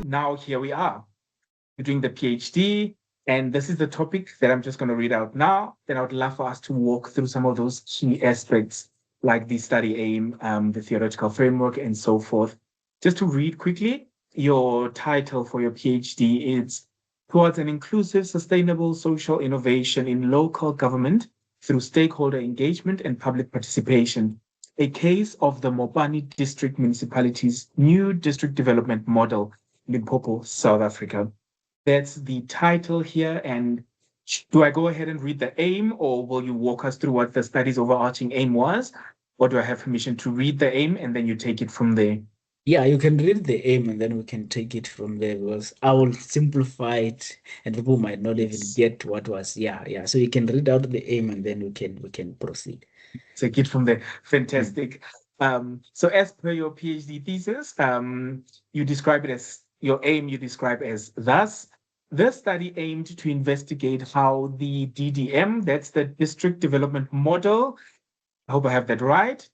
now here we are. You're doing the PhD, and this is the topic that I'm just going to read out now. Then I would love for us to walk through some of those key aspects, like the study aim, the theoretical framework, and so forth. Just to read quickly, your title for your PhD is Towards an Inclusive, Sustainable Social Innovation in Local Government through Stakeholder Engagement and Public Participation, a case of the Mopani District Municipality's new district development model, Limpopo, South Africa. That's the title here. And do I go ahead and read the aim, or will you walk us through what the study's overarching aim was? Or do I have permission to read the aim and then you take it from there? Yeah, you can read the aim and then we can take it from there, because I will simplify it and people might not even get what was. Yeah. So you can read out the aim and then we can proceed. Take it from there. Fantastic. So as per your PhD thesis, you describe it as your aim, you describe as thus. The study aimed to investigate how the DDM, that's the District Development Model, I hope I have that right,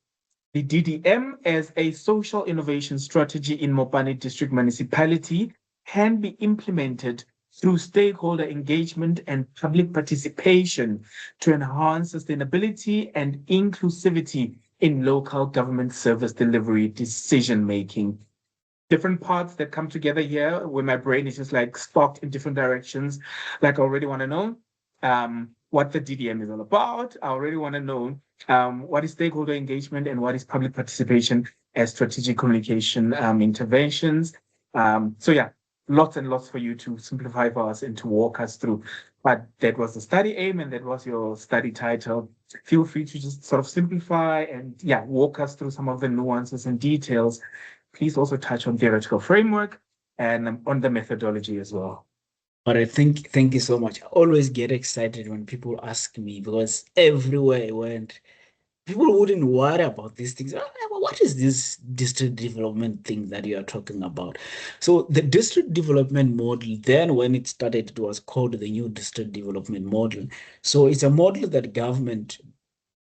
the DDM as a social innovation strategy in Mopani District Municipality can be implemented through stakeholder engagement and public participation to enhance sustainability and inclusivity in local government service delivery decision-making. Different parts that come together here where my brain is just like sparked in different directions. Like I already want to know what the DDM is all about. I already want to know what is stakeholder engagement and what is public participation as strategic communication interventions. So yeah, lots and lots for you to simplify for us and to walk us through. But that was the study aim and that was your study title. Feel free to just sort of simplify and walk us through some of the nuances and details. Please also touch on theoretical framework and on the methodology as well. But thank you so much. I always get excited when people ask me, because everywhere I went, people wouldn't worry about these things. What is this district development thing that you are talking about? So the district development model, then when it started, it was called the new district development model. So it's a model that government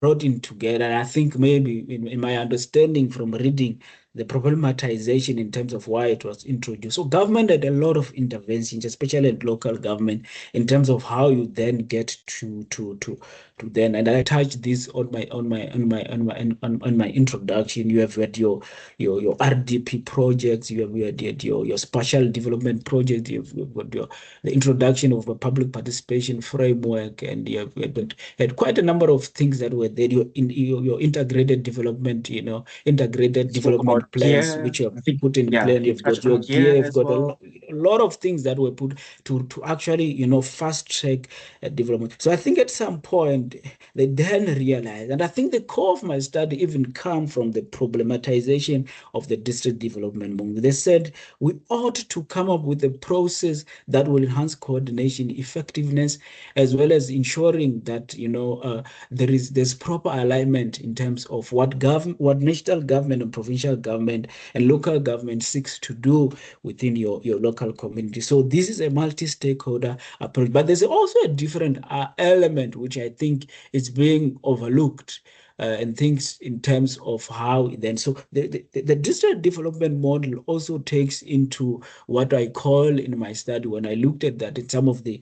brought in together. And I think maybe in my understanding from reading the problematization in terms of why it was introduced. So government had a lot of interventions, especially at local government, in terms of how you then get to then. And I touched this on my introduction. You have had your RDP projects, you have had your spatial development project, you've got the introduction of a public participation framework, and you have had quite a number of things that were there. Your integrated development, integrated development plans, which you have put in plan. You've got your gear, you've got a lot of things that were put to actually, fast track development. So I think at some point they then realized, and I think the core of my study even come from the problematization of the district development movement. They said we ought to come up with a process that will enhance coordination, effectiveness, as well as ensuring that there's proper alignment in terms of what national government and provincial government and local government seeks to do within your local community. So this is a multi-stakeholder approach, but there's also a different element which I think is being overlooked. And things in terms of how then. So the district development model also takes into what I call in my study, when I looked at that, in some of the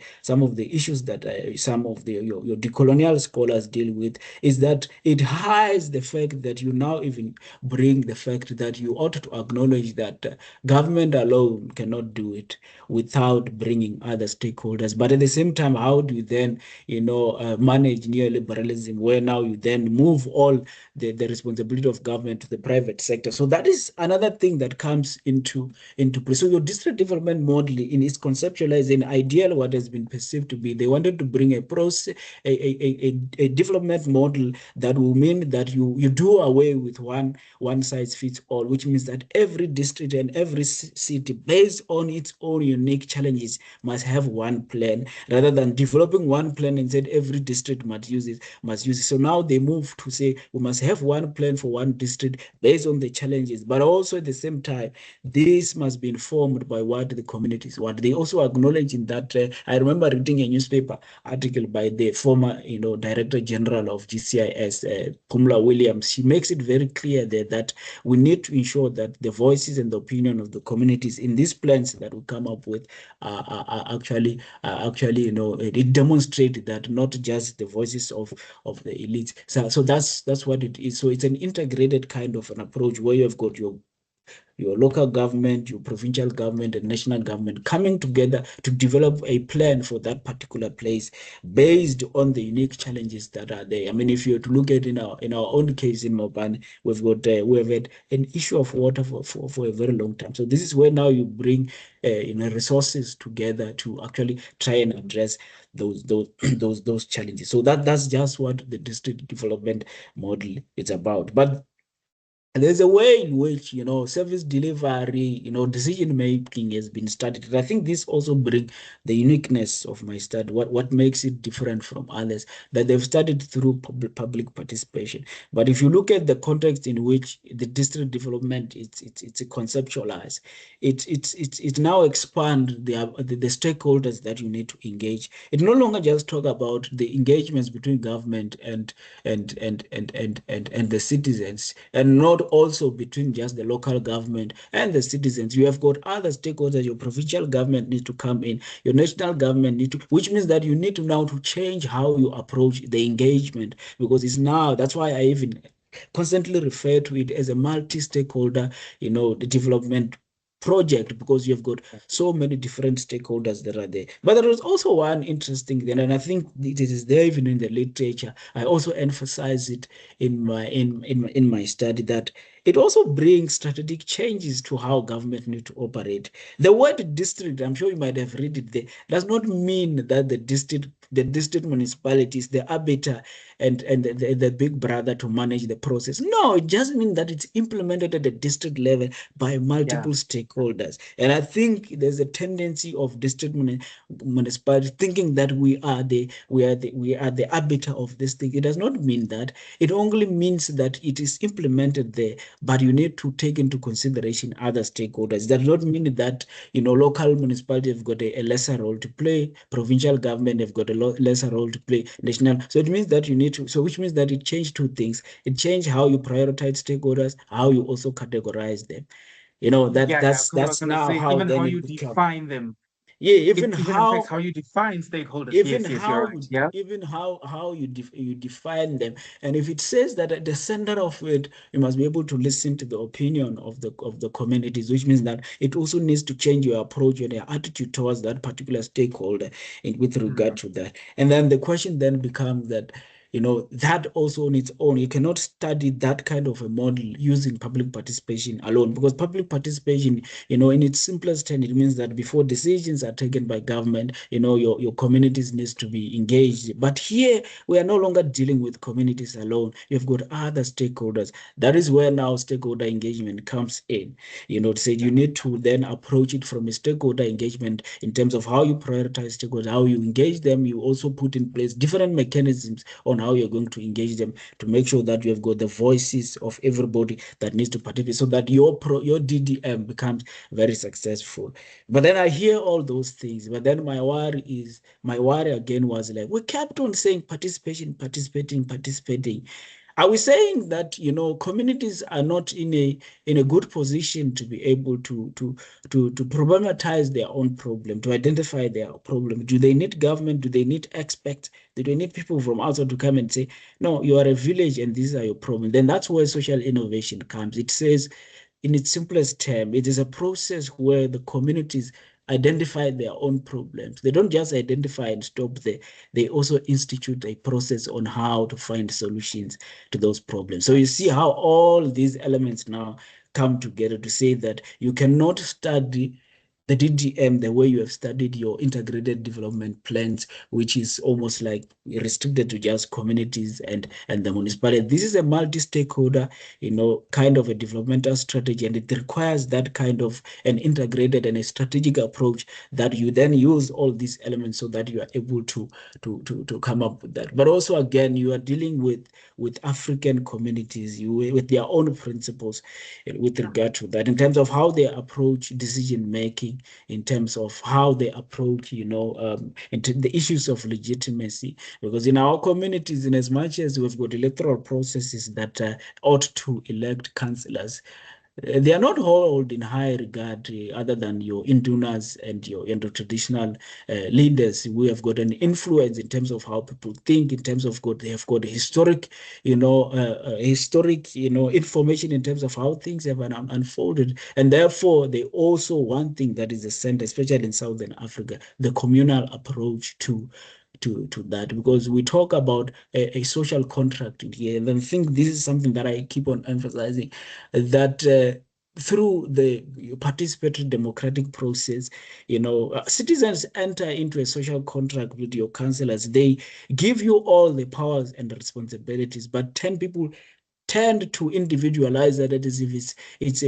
issues that some of your decolonial scholars deal with, is that it hides the fact that you now even bring the fact that you ought to acknowledge that government alone cannot do it without bringing other stakeholders. But at the same time, how do you then manage neoliberalism, where now you then move all the responsibility of government to the private sector? So that is another thing that comes into play. So your district development model, in its conceptualizing ideal, what has been perceived to be, they wanted to bring a process, a development model that will mean that you do away with one size fits all, which means that every district and every city, based on its own unique challenges, must have one plan, rather than developing one plan and said every district must use it. So now they move to say we must have one plan for one district based on the challenges, but also at the same time, this must be informed by what the communities want. They also acknowledge in that. I remember reading a newspaper article by the former, Director General of GCIS, Pumla Williams. She makes it very clear there that we need to ensure that the voices and the opinion of the communities in these plans that we come up with are actually, it demonstrates that not just the voices of the elites. So that's what it is. So it's an integrated kind of an approach where you have got your local government, your provincial government, and national government coming together to develop a plan for that particular place based on the unique challenges that are there. I mean, if you were to look at in our own case in Mopani, we have had an issue of water for a very long time. So this is where now you bring resources together to actually try and address those challenges. So that's just what the district development model is about. But there's a way in which, service delivery, decision making has been studied. And I think this also brings the uniqueness of my study, what makes it different from others, that they've studied through public participation. But if you look at the context in which the district development it's conceptualized, it now expand the stakeholders that you need to engage. It no longer just talk about the engagements between government and the citizens, and not also between just the local government and the citizens. You have got other stakeholders. Your provincial government needs to come in, your national government need to, which means that you need to now to change how you approach the engagement, because it's now, that's why I even constantly refer to it as a multi-stakeholder, the development project, because you've got so many different stakeholders that are there. But there was also one interesting thing, and I think it is there even in the literature. I also emphasize it in my study, that it also brings strategic changes to how government need to operate. The word district, I'm sure you might have read it there, does not mean that the district municipality is the arbiter and the big brother to manage the process. No, it just means that it's implemented at the district level by multiple stakeholders. And I think there's a tendency of district municipality thinking that we are the arbiter of this thing. It does not mean that. It only means that it is implemented there, but you need to take into consideration other stakeholders. That does not mean that local municipality have got a lesser role to play, provincial government have got a lesser role to play, national. So it means that you need to. So which means that it changed two things. It changed how you prioritize stakeholders, how you also categorize them. That's now say, how even then how it you becomes. define them. Yeah, even Even in fact how how you define stakeholders. even Yes, you're how right. Yeah. even how you define them. And if it says that at the center of it you must be able to listen to the opinion of the communities, which means that it also needs to change your approach and your attitude towards that particular stakeholder with regard to that. And then the question then becomes that that also on its own, you cannot study that kind of a model using public participation alone, because public participation, in its simplest term, it means that before decisions are taken by government, your communities needs to be engaged. But here we are no longer dealing with communities alone. You've got other stakeholders. That is where now stakeholder engagement comes in. To say you need to then approach it from a stakeholder engagement in terms of how you prioritize stakeholders, how you engage them. You also put in place different mechanisms on how you're going to engage them to make sure that you have got the voices of everybody that needs to participate, so that your DDM becomes very successful. But then I hear all those things, but then my worry again was like, we kept on saying participation, participating. Are we saying that communities are not in a good position to be able to problematize their own problem, to identify their problem? Do they need government? Do they need experts? Do they need people from outside to come and say, no, you are a village and these are your problems? Then that's where social innovation comes. It says, in its simplest term, it is a process where the communities identify their own problems. They don't just identify and stop there. They also institute a process on how to find solutions to those problems. So you see how all these elements now come together to say that you cannot study the DDM, the way you have studied your integrated development plans, which is almost like restricted to just communities and the municipality. This is a multi-stakeholder, kind of a developmental strategy, and it requires that kind of an integrated and a strategic approach that you then use all these elements so that you are able to come up with that. But also, again, you are dealing with African communities, with their own principles with regard to that, in terms of how they approach decision making, in terms of how they approach, into the issues of legitimacy. Because in our communities, in as much as we've got electoral processes that ought to elect councillors, they are not held in high regard other than your indunas and your traditional leaders who have got an influence in terms of how people think, in terms of they have got historic, information in terms of how things have unfolded. And therefore, they also, one thing that is a center, especially in Southern Africa, the communal approach to that, because we talk about a social contract here. And I think this is something that I keep on emphasizing, that through the participatory democratic process, citizens enter into a social contract with your councillors. They give you all the powers and responsibilities, but 10 people tend to individualize that as if it's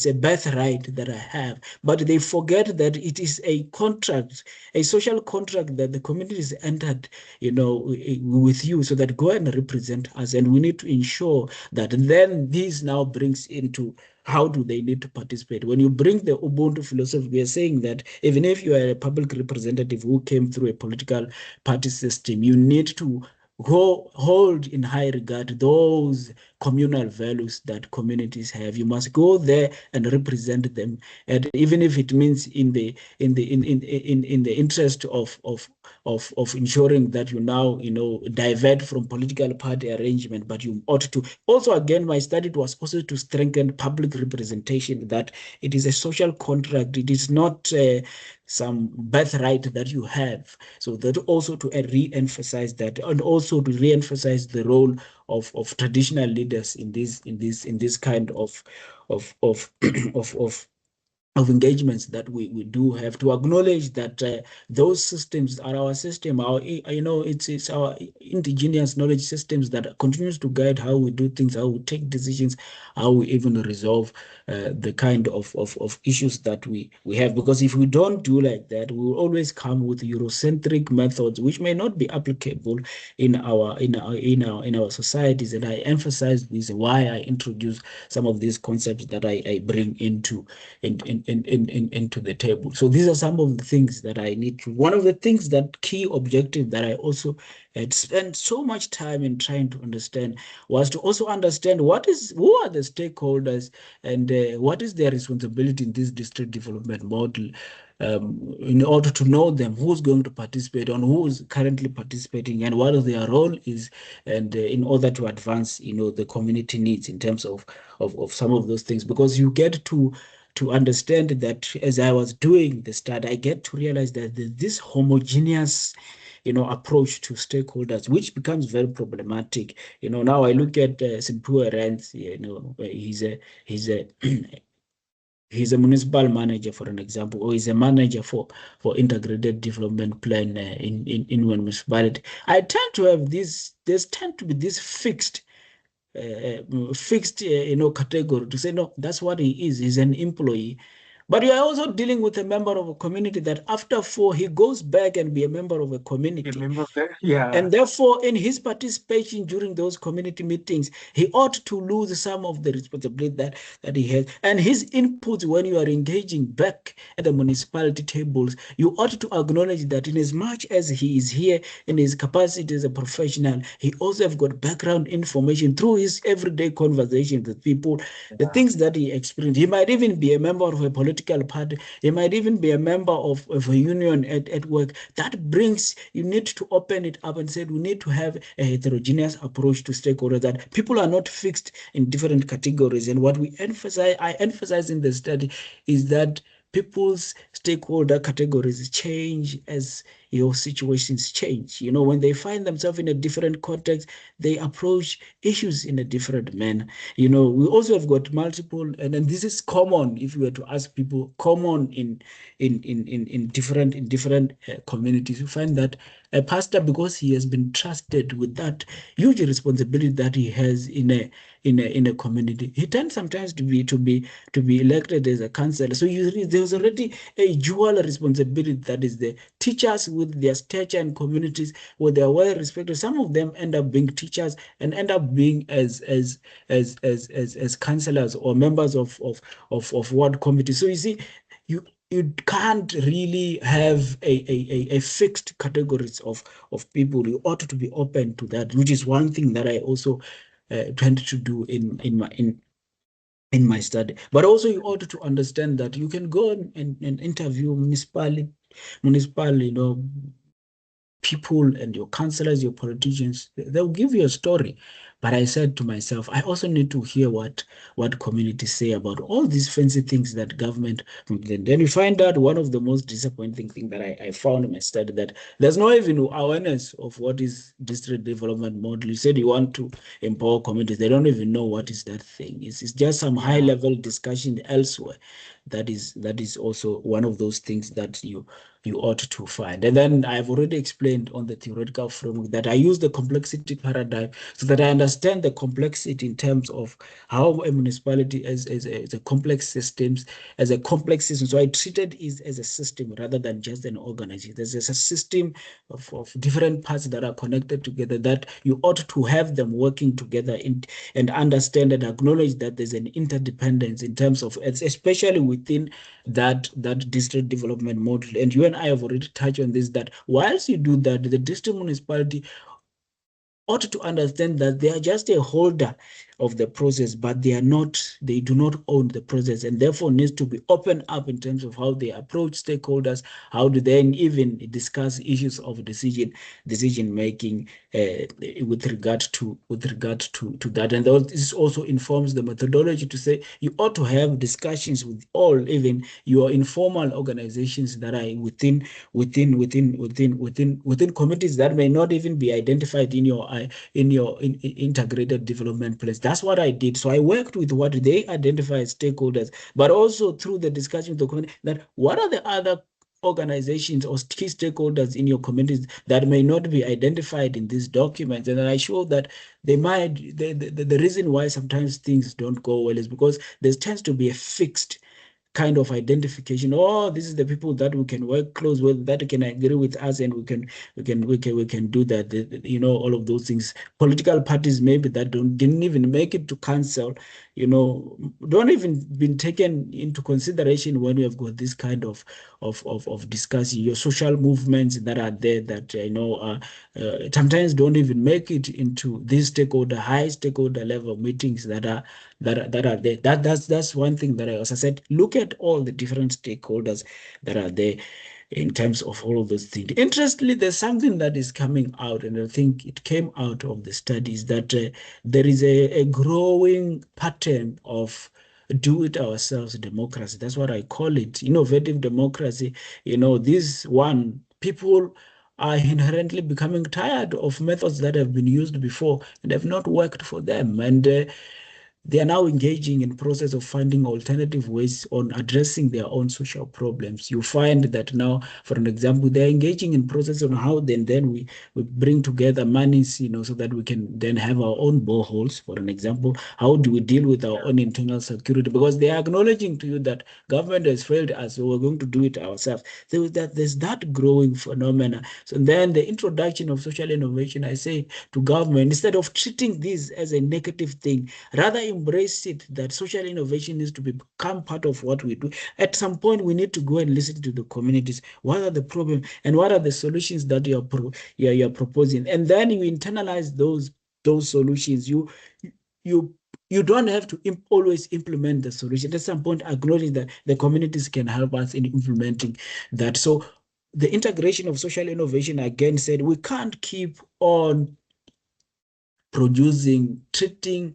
a birthright that I have, but they forget that it is a contract, a social contract that the community has entered, with you, so that go and represent us, and we need to ensure that then this now brings into how do they need to participate. When you bring the Ubuntu philosophy, we are saying that even if you are a public representative who came through a political party system, you need to hold in high regard those communal values that communities have. You must go there and represent them, and even if it means in the interest of ensuring that you now divert from political party arrangement, but you ought to also, again, my study was also to strengthen public representation, that it is a social contract. It is not some birthright that you have. So that also to re-emphasize that, and also to re-emphasize the role of traditional leaders in this kind of of of engagements that we do have, to acknowledge that those systems are our system, it's our indigenous knowledge systems that continues to guide how we do things, how we take decisions, how we even resolve the kind of issues that we have. Because if we don't do like that, we will always come with Eurocentric methods which may not be applicable in our societies. And I emphasize this, why I introduce some of these concepts that I bring into the table. So these are some of the things that I need to. One of the things, that key objective that I also had spent so much time in trying to understand, was to also understand who are the stakeholders, and what is their responsibility in this district development model. In order to know them, who's going to participate, on who's currently participating, and what their role is, and in order to advance, the community needs in terms of some of those things. Because you get to understand that, as I was doing the study, I get to realize that this homogeneous, approach to stakeholders, which becomes very problematic. Now I look at Simpua Rance, he's a he's a municipal manager, for an example, or he's a manager for integrated development plan in one municipality. I tend to have there's tend to be this fixed category to say, no, that's what he is. He's an employee. But you are also dealing with a member of a community that after 4, he goes back and be a member of a community. Remember that? Yeah. And therefore, in his participation during those community meetings, he ought to lose some of the responsibility that he has. And his inputs, when you are engaging back at the municipality tables, you ought to acknowledge that in as much as he is here in his capacity as a professional, he also have got background information through his everyday conversations with people, the things that he experienced. He might even be a member of a political party. He might even be a member of a union at work. That brings, you need to open it up and say, we need to have a heterogeneous approach to stakeholders, that people are not fixed in different categories. And what I emphasize in the study is that people's stakeholder categories change as your situations change. When they find themselves in a different context, they approach issues in a different manner. We also have got multiple, and then this is common if you were to ask people, common in different communities. You find that a pastor, because he has been trusted with that huge responsibility that he has in a community, he tends sometimes to be elected as a councillor. So there's already a dual responsibility that is there. Teachers with their stature and communities where they are well respected, some of them end up being teachers and end up being as councillors or members of ward committees. So you see, you can't really have a fixed categories of people. You ought to be open to that, which is one thing that I also tend to do in my study. But also you ought to understand that you can go and interview municipal, people and your councillors, your politicians. They'll give you a story. But I said to myself, I also need to hear what communities say about all these fancy things that government. Then you find out one of the most disappointing things that I found in my study, that there's no even awareness of what is district development model. You said you want to empower communities. They don't even know what is that thing. It's just some high level discussion elsewhere. That is also one of those things that you ought to find. And then I've already explained on the theoretical framework that I use the complexity paradigm so that I understand the complexity in terms of how a municipality as a complex systems, as a complex system. So I treated it as a system rather than just an organization. There's a system of different parts that are connected together, that you ought to have them working together and understand and acknowledge that there's an interdependence in terms of, especially within that district development model. And you and I have already touched on this, that whilst you do that, the district municipality ought to understand that they are just a holder of the process, but they do not own the process, and therefore needs to be opened up in terms of how they approach stakeholders, how do they even discuss issues of decision making with regard to that. And this also informs the methodology to say you ought to have discussions with all, even your informal organizations that are within committees that may not even be identified in your integrated development place. That's what I did. So I worked with what they identify as stakeholders, but also through the discussion with the community, that what are the other organizations or key stakeholders in your communities that may not be identified in these documents. And then I show that they might, the reason why sometimes things don't go well is because there tends to be a fixed kind of identification. Oh, this is the people that we can work close with, that can agree with us, and we can do that. All of those things. Political parties maybe that didn't even make it to council, don't even been taken into consideration when we have got this kind of discussing. Your social movements that are there that sometimes don't even make it into these high stakeholder level meetings that are there. That's one thing that I also said. Look at all the different stakeholders that are there in terms of all of those things. Interestingly, there's something that is coming out, and I think it came out of the studies, that there is a growing pattern of do-it-ourselves democracy. That's what I call it, innovative democracy. This one, people are inherently becoming tired of methods that have been used before and have not worked for them. And they are now engaging in process of finding alternative ways on addressing their own social problems. You find that now, for an example, they're engaging in process on how then we bring together monies, so that we can then have our own boreholes, for an example. How do we deal with our own internal security? Because they are acknowledging to you that government has failed us, so we're going to do it ourselves. So there's that growing phenomena. So then the introduction of social innovation, I say to government, instead of treating this as a negative thing, rather embrace it, that social innovation needs to become part of what we do. At some point, we need to go and listen to the communities. What are the problems and what are the solutions that you're proposing? And then you internalize those solutions. You don't have to always implement the solution. At some point, acknowledge that the communities can help us in implementing that. So the integration of social innovation, again, said we can't keep on treating,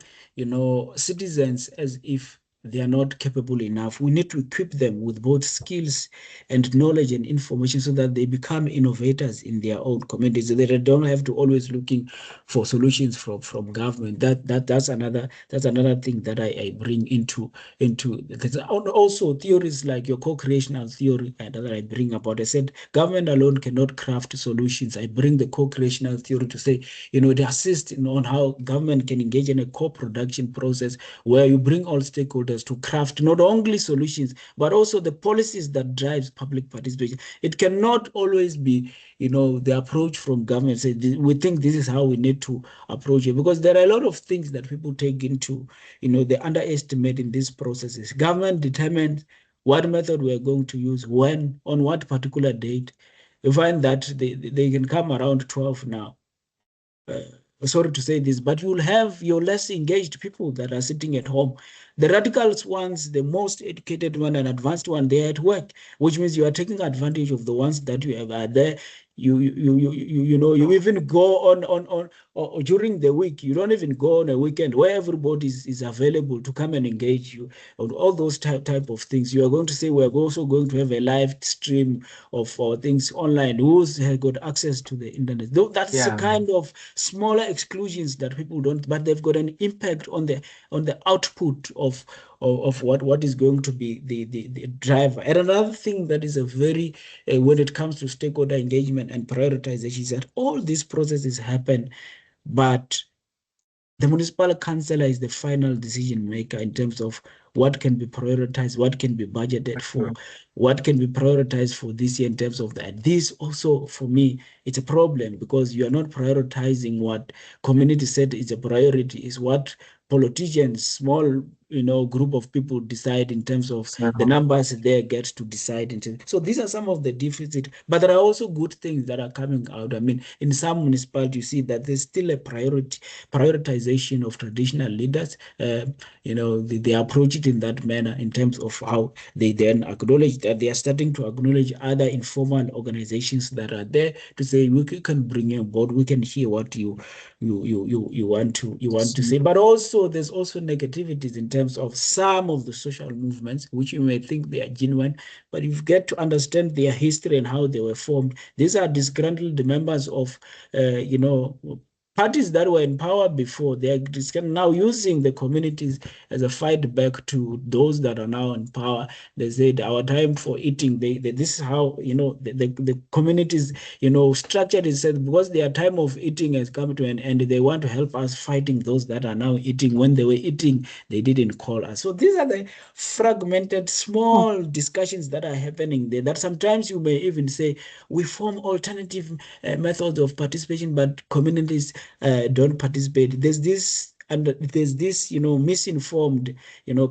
citizens as if they are not capable enough. We need to equip them with both skills and knowledge and information so that they become innovators in their own communities. They don't have to always looking for solutions from government. That's another thing that I bring into also theories like your co-creational theory that I bring about. I said government alone cannot craft solutions. I bring the co-creational theory to say, to assist on how government can engage in a co-production process where you bring all stakeholders to craft not only solutions, but also the policies that drives public participation. It cannot always be, the approach from government. Say, we think this is how we need to approach it, because there are a lot of things that people take into, they underestimate in these processes. Government determines what method we are going to use, when, on what particular date. You find that they can come around 12 now. Sorry to say this, but you'll have your less engaged people that are sitting at home. The radicals ones, the most educated one and advanced one, they're at work, which means you are taking advantage of the ones that you have are there. You even go on or during the week. You don't even go on a weekend where everybody is available to come and engage you on all those type of things. You are going to say we're also going to have a live stream of things online. Who's got access to the internet? That's a kind of smaller exclusions that people don't, but they've got an impact on the output of what is going to be the driver. And another thing that is a very when it comes to stakeholder engagement and prioritization is that all these processes happen, but the municipal councillor is the final decision maker in terms of what can be prioritized, what can be budgeted for, what can be prioritized for this year in terms of that. This also, for me, it's a problem because you are not prioritizing what community said is a priority, is what politicians, small group of people decide in terms of the numbers they get to decide. So these are some of the deficit, but there are also good things that are coming out. I mean, in some municipalities, you see that there's still a prioritization of traditional leaders. They approach it in that manner in terms of how they then acknowledge that they are starting to acknowledge other informal organizations that are there to say we can bring you on board, we can hear what you want to say. But also there's also negativities in terms of some of the social movements which you may think they are genuine, but you get to understand their history and how they were formed. These are disgruntled members of parties that were in power before. They are now using the communities as a fight back to those that are now in power. They said our time for eating. This is how the communities structured is said because their time of eating has come to an end. They want to help us fighting those that are now eating. When they were eating, they didn't call us. So these are the fragmented small discussions that are happening there. That sometimes you may even say we form alternative methods of participation, but communities don't participate. There's this misinformed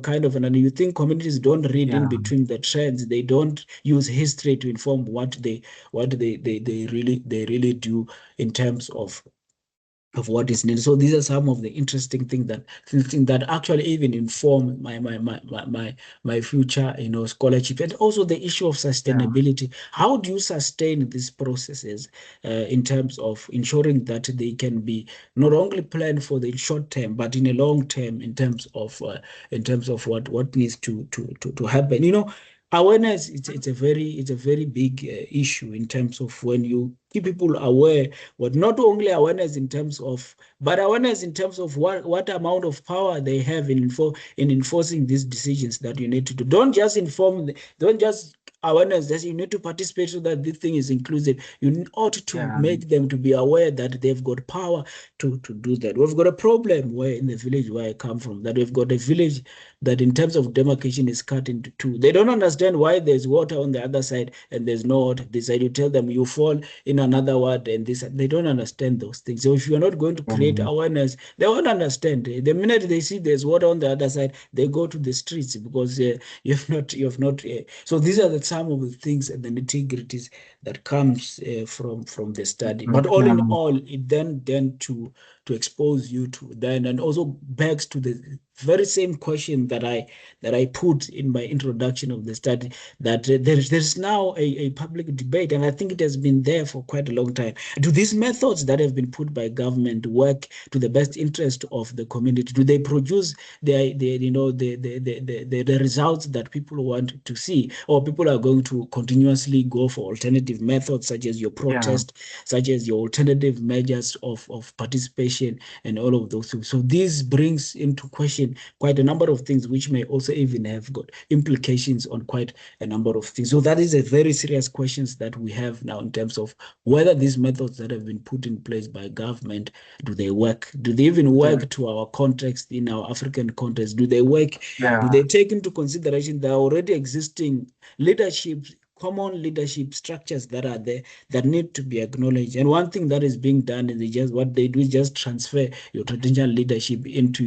kind of, and you think communities don't read in between the trends. They don't use history to inform what they really do in terms of what is needed. So these are some of the interesting things that actually even inform my future, scholarship, and also the issue of sustainability. How do you sustain these processes in terms of ensuring that they can be not only planned for the short term, but in a long term in terms of what needs to happen. Awareness, it's a very big issue in terms of when you keep people aware, but not only awareness in terms of, but awareness in terms of what amount of power they have in enforcing these decisions that you need to do. Don't just inform, don't just awareness that you need to participate so that this thing is inclusive. You ought to make them to be aware that they've got power to do that. We've got a problem where in the village where I come from, that we've got a village that in terms of demarcation is cut into two. They don't understand why there's water on the other side and there's no water this side. You tell them you fall in another word and this, they don't understand those things. So if you're not going to create awareness, they won't understand. The minute they see there's water on the other side, they go to the streets because you've not. So these are some of the things and the nitty-gritties that comes from the study. But all in all, it then to to expose you to then, and also backs to the very same question that I put in my introduction of the study, that there's now a public debate, and I think it has been there for quite a long time. Do these methods that have been put by government work to the best interest of the community? Do they produce the results that people want to see, or people are going to continuously go for alternative methods such as your protest, such as your alternative measures of participation and all of those things? So this brings into question quite a number of things, which may also even have got implications on quite a number of things. So that is a very serious questions that we have now in terms of whether these methods that have been put in place by government, do they work? Do they even work to our context, in our African context? Do they work? Do they take into consideration the already existing leadership, common leadership structures that are there that need to be acknowledged? And one thing that is being done is just what they do is just transfer your traditional leadership into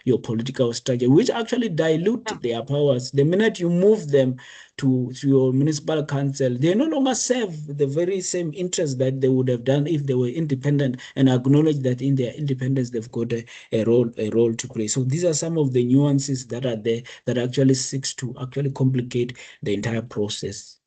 your political structure, which actually dilute their powers. The minute you move them to your municipal council, they no longer serve the very same interests that they would have done if they were independent, and acknowledge that in their independence they've got a role to play. So these are some of the nuances that are there that actually seeks to actually complicate the entire process.